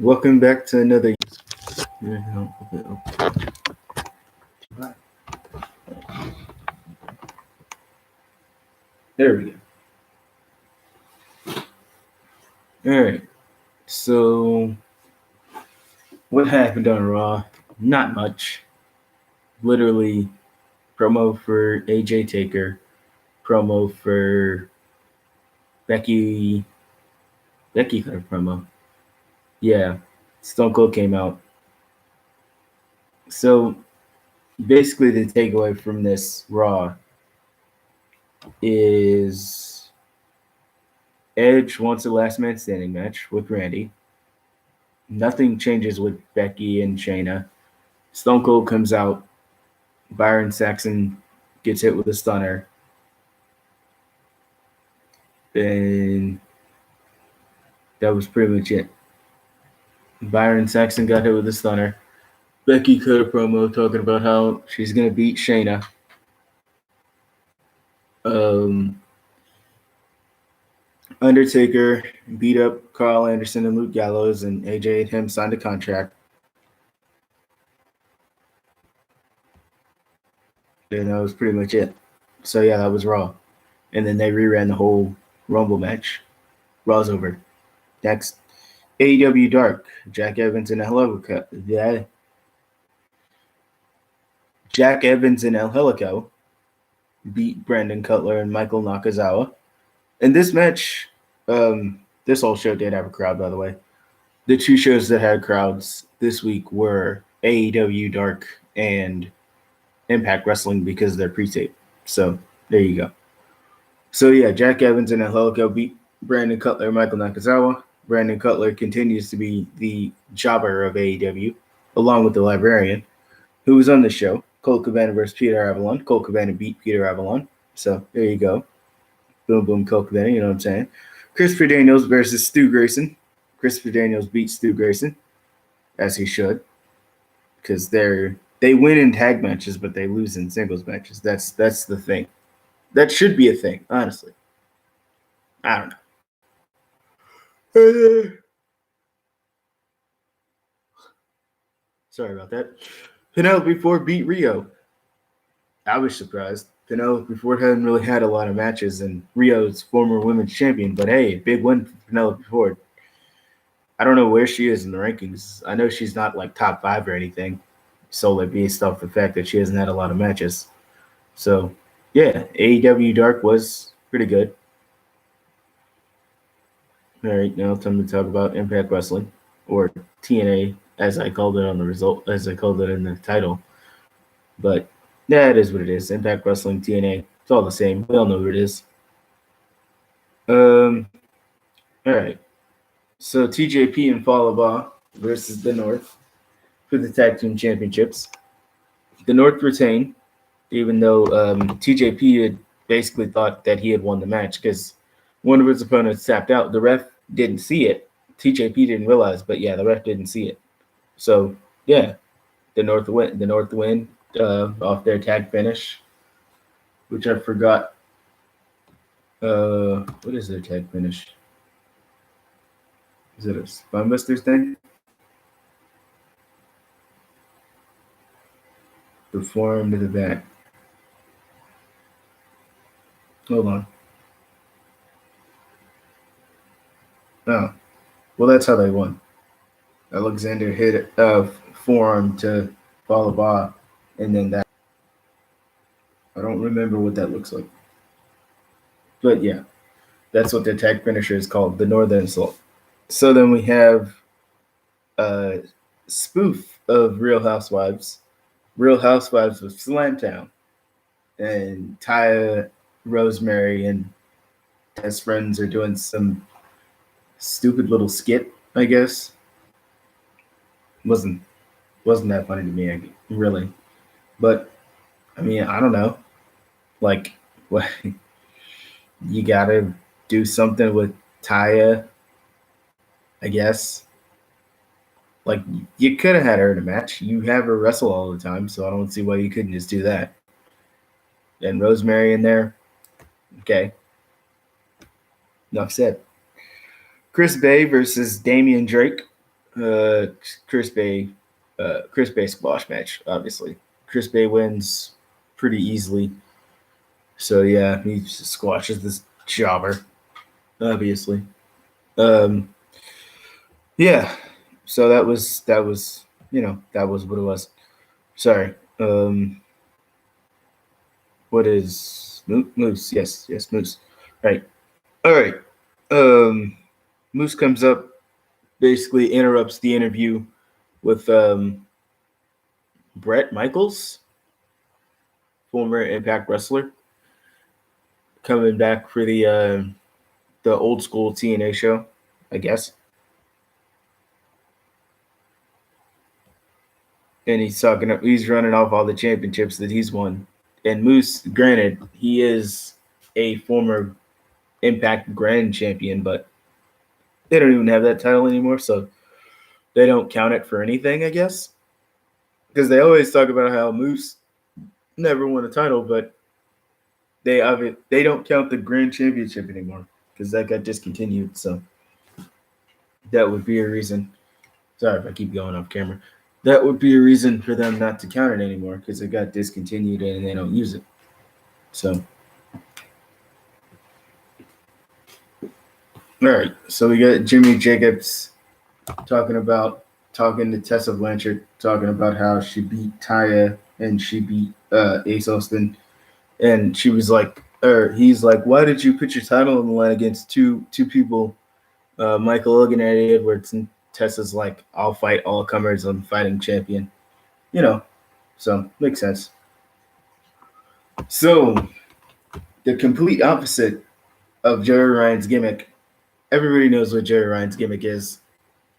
Welcome back to another. There we go. All right. So, what happened on Raw? Not much. Literally, promo for AJ Taker, promo for Becky. Becky cut a promo. Yeah, Stone Cold came out. So, basically, the takeaway from this Raw is Edge wants a last man standing match with Randy. Nothing changes with Becky and Shayna. Stone Cold comes out. Byron Saxon gets hit with a stunner. And that was pretty much it. Byron Saxon got hit with a stunner. Becky cut a promo talking about how she's going to beat Shayna. Undertaker beat up Carl Anderson and Luke Gallows, and AJ and him signed a contract. And that was pretty much it. So, yeah, that was Raw. And then they reran the whole Rumble match. Raw's over. Next, AEW Dark. Jack Evans and El Helico. Yeah. Jack Evans and El Helico beat Brandon Cutler and Michael Nakazawa. And this match, this whole show did have a crowd, by the way. The two shows that had crowds this week were AEW Dark and Impact Wrestling because they're pre-tape. So there you go. So yeah, Jack Evans and El Helico beat Brandon Cutler and Michael Nakazawa. Brandon Cutler continues to be the jobber of AEW, along with the Librarian, who was on the show. Colt Cabana versus Peter Avalon. Colt Cabana beat Peter Avalon. So there you go. Boom, boom, Colt Cabana, you know what I'm saying? Christopher Daniels versus Stu Grayson. Christopher Daniels beats Stu Grayson, as he should, because they win in tag matches, but they lose in singles matches. That's the thing. That should be a thing, honestly. I don't know. Sorry about that. Penelope Ford beat Rio. I was surprised. Penelope Ford hadn't really had a lot of matches, and Rio's former women's champion. But hey, big win for Penelope Ford. I don't know where she is in the rankings. I know she's not like top 5 or anything, solely based off the fact that she hasn't had a lot of matches. So, yeah, AEW Dark was pretty good. All right, now time to talk about Impact Wrestling, or TNA, as I called it on the result, as I called it in the title. But yeah, it is what it is. Impact Wrestling, TNA, it's all the same. We all know what it is. All right. So TJP and Falaba versus the North for the tag team championships. The North retain, even though TJP had basically thought that he had won the match because one of his opponents tapped out. The ref didn't see it. TJP didn't realize, but yeah, the ref didn't see it. So yeah, the North win. The North win off their tag finish, which I forgot. What is their tag finish? Is it a Spinebusters thing? The forearm to the back. Hold on. Oh, well, that's how they won. Alexander hit a forearm to Falaba, and then that. I don't remember what that looks like. But yeah, that's what the tag finisher is called, the Northern Assault. So then we have a spoof of Real Housewives. Real Housewives of Slamtown. And Taya, Rosemary, and his friends are doing some stupid little skit, I guess. Wasn't that funny to me, really. But I mean, I don't know. Like, what? You gotta do something with Taya, I guess. Like, you could have had her in a match. You have her wrestle all the time, so I don't see why you couldn't just do that. And Rosemary in there, okay. Enough said. Chris Bay versus Damian Drake Chris Bay squash match. Obviously, Chris Bay wins pretty easily. So yeah, he squashes this jobber. Obviously, um, yeah. So that was that was what it was. Sorry. What is Moose? Yes, Moose. Right. All right. Um, Moose comes up, basically interrupts the interview with Brett Michaels, former Impact wrestler, coming back for the old school TNA show, I guess. And he's running off all the championships that he's won. And Moose, granted, he is a former Impact Grand Champion, but they don't even have that title anymore, so they don't count it for anything, I guess. Because they always talk about how Moose never won a title, but they don't count the Grand Championship anymore because that got discontinued. So that would be a reason. Sorry if I keep going off camera. That would be a reason for them not to count it anymore because it got discontinued and they don't use it. So, all right. So we got Jimmy Jacobs talking to Tessa Blanchard, talking about how she beat Taya and she beat Ace Austin, and she was like, or he's like, why did you put your title on the line against two people, Michael Elgin and Eddie Edwards? And Tessa's like, I'll fight all comers. I'm fighting champion. So makes sense. So the complete opposite of Jerry Ryan's gimmick. Everybody knows what Jerry Ryan's gimmick is,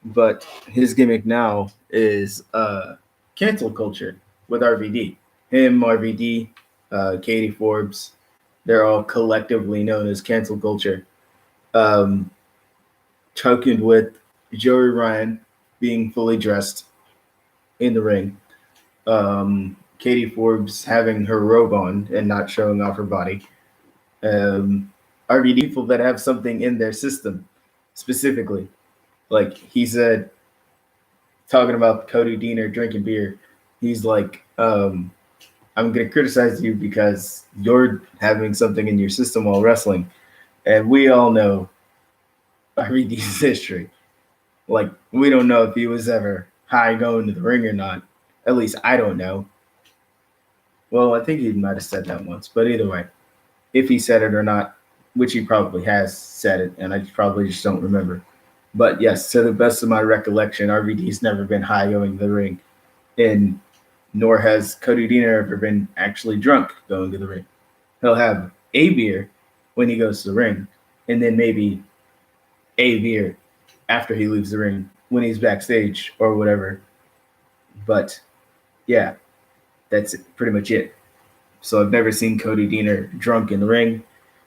but his gimmick now is cancel culture with RVD. Him, RVD, Katie Forbes, they're all collectively known as cancel culture. Tokened with Joey Ryan being fully dressed in the ring. Katie Forbes having her robe on and not showing off her body. RVD people that have something in their system specifically. Like he said, talking about Cody Deaner drinking beer, he's like, I'm going to criticize you because you're having something in your system while wrestling. And we all know RVD's history. Like, we don't know if he was ever high going to the ring or not. At least I don't know. Well, I think he might have said that once. But either way, if he said it or not, which he probably has said it, and I probably just don't remember. But yes, to the best of my recollection, RVD's never been high going to the ring. And nor has Cody Deaner ever been actually drunk going to the ring. He'll have a beer when he goes to the ring, and then maybe a beer after he leaves the ring when he's backstage or whatever. But yeah, that's pretty much it. So I've never seen Cody Deaner drunk in the ring.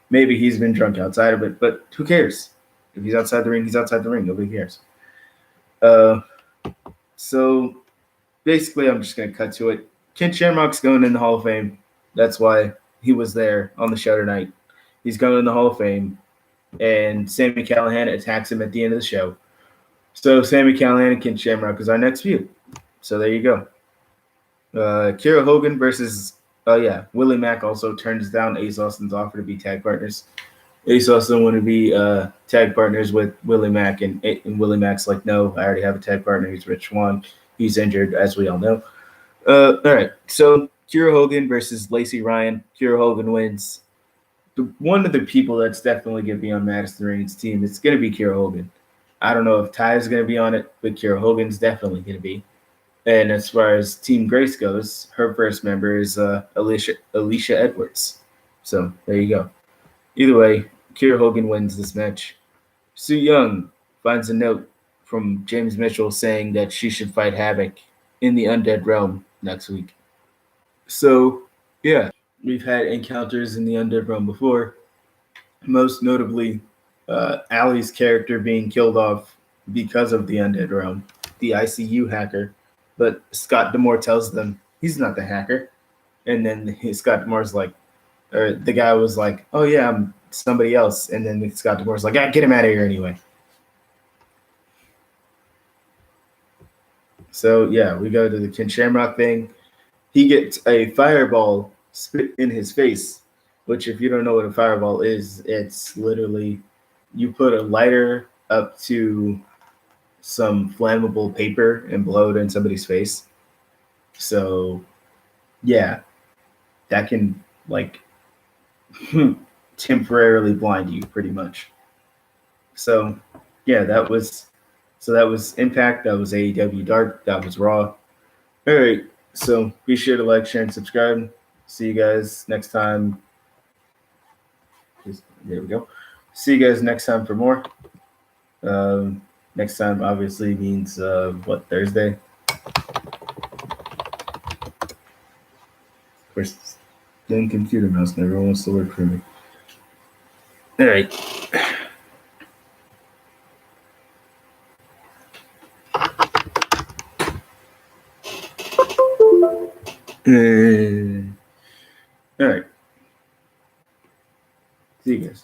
Maybe he's been drunk outside of it, but who cares? If he's outside the ring, he's outside the ring. Nobody cares. So basically, I'm just going to cut to it. Ken Shamrock's going in the Hall of Fame. That's why he was there on the show tonight. He's going in the Hall of Fame, and Sami Callihan attacks him at the end of the show. So Sami Callihan and Ken Shamrock is our next feud. So there you go. Kiera Hogan versus Willie Mack also turns down Ace Austin's offer to be tag partners. Ace Austin wanted to be tag partners with Willie Mack, and Willie Mack's like, no, I already have a tag partner. He's Rich Swann. He's injured, as we all know. All right, so Kiera Hogan versus Lacey Ryan. Kiera Hogan wins. One of the people that's definitely going to be on Madison Rayne's team, it's going to be Kiera Hogan. I don't know if Ty's going to be on it, but Kiera Hogan's definitely going to be. And as far as Team Grace goes, her first member is Alicia Edwards. So there you go. Either way, Kiera Hogan wins this match. Su Yung finds a note from James Mitchell saying that she should fight Havoc in the Undead Realm next week. So, yeah, we've had encounters in the Undead Realm before. Most notably, Allie's character being killed off because of the Undead Realm, the ICU hacker. But Scott D'Amore tells them he's not the hacker. And then Scott D'Amore's like, or the guy was like, oh, yeah, I'm somebody else. And then Scott D'Amore's like, get him out of here anyway. So yeah, we go to the Ken Shamrock thing. He gets a fireball spit in his face, which if you don't know what a fireball is, it's literally you put a lighter up to some flammable paper and blow it in somebody's face. So yeah, that can like temporarily blind you pretty much. So yeah, that was Impact, that was AEW Dark, that was Raw. All right, so be sure to like, share, and subscribe. See you guys next time. There we go. See you guys next time for more. Next time obviously means what, Thursday? Of course, damn computer mouse never wants to work for me. All right. All right. See you guys.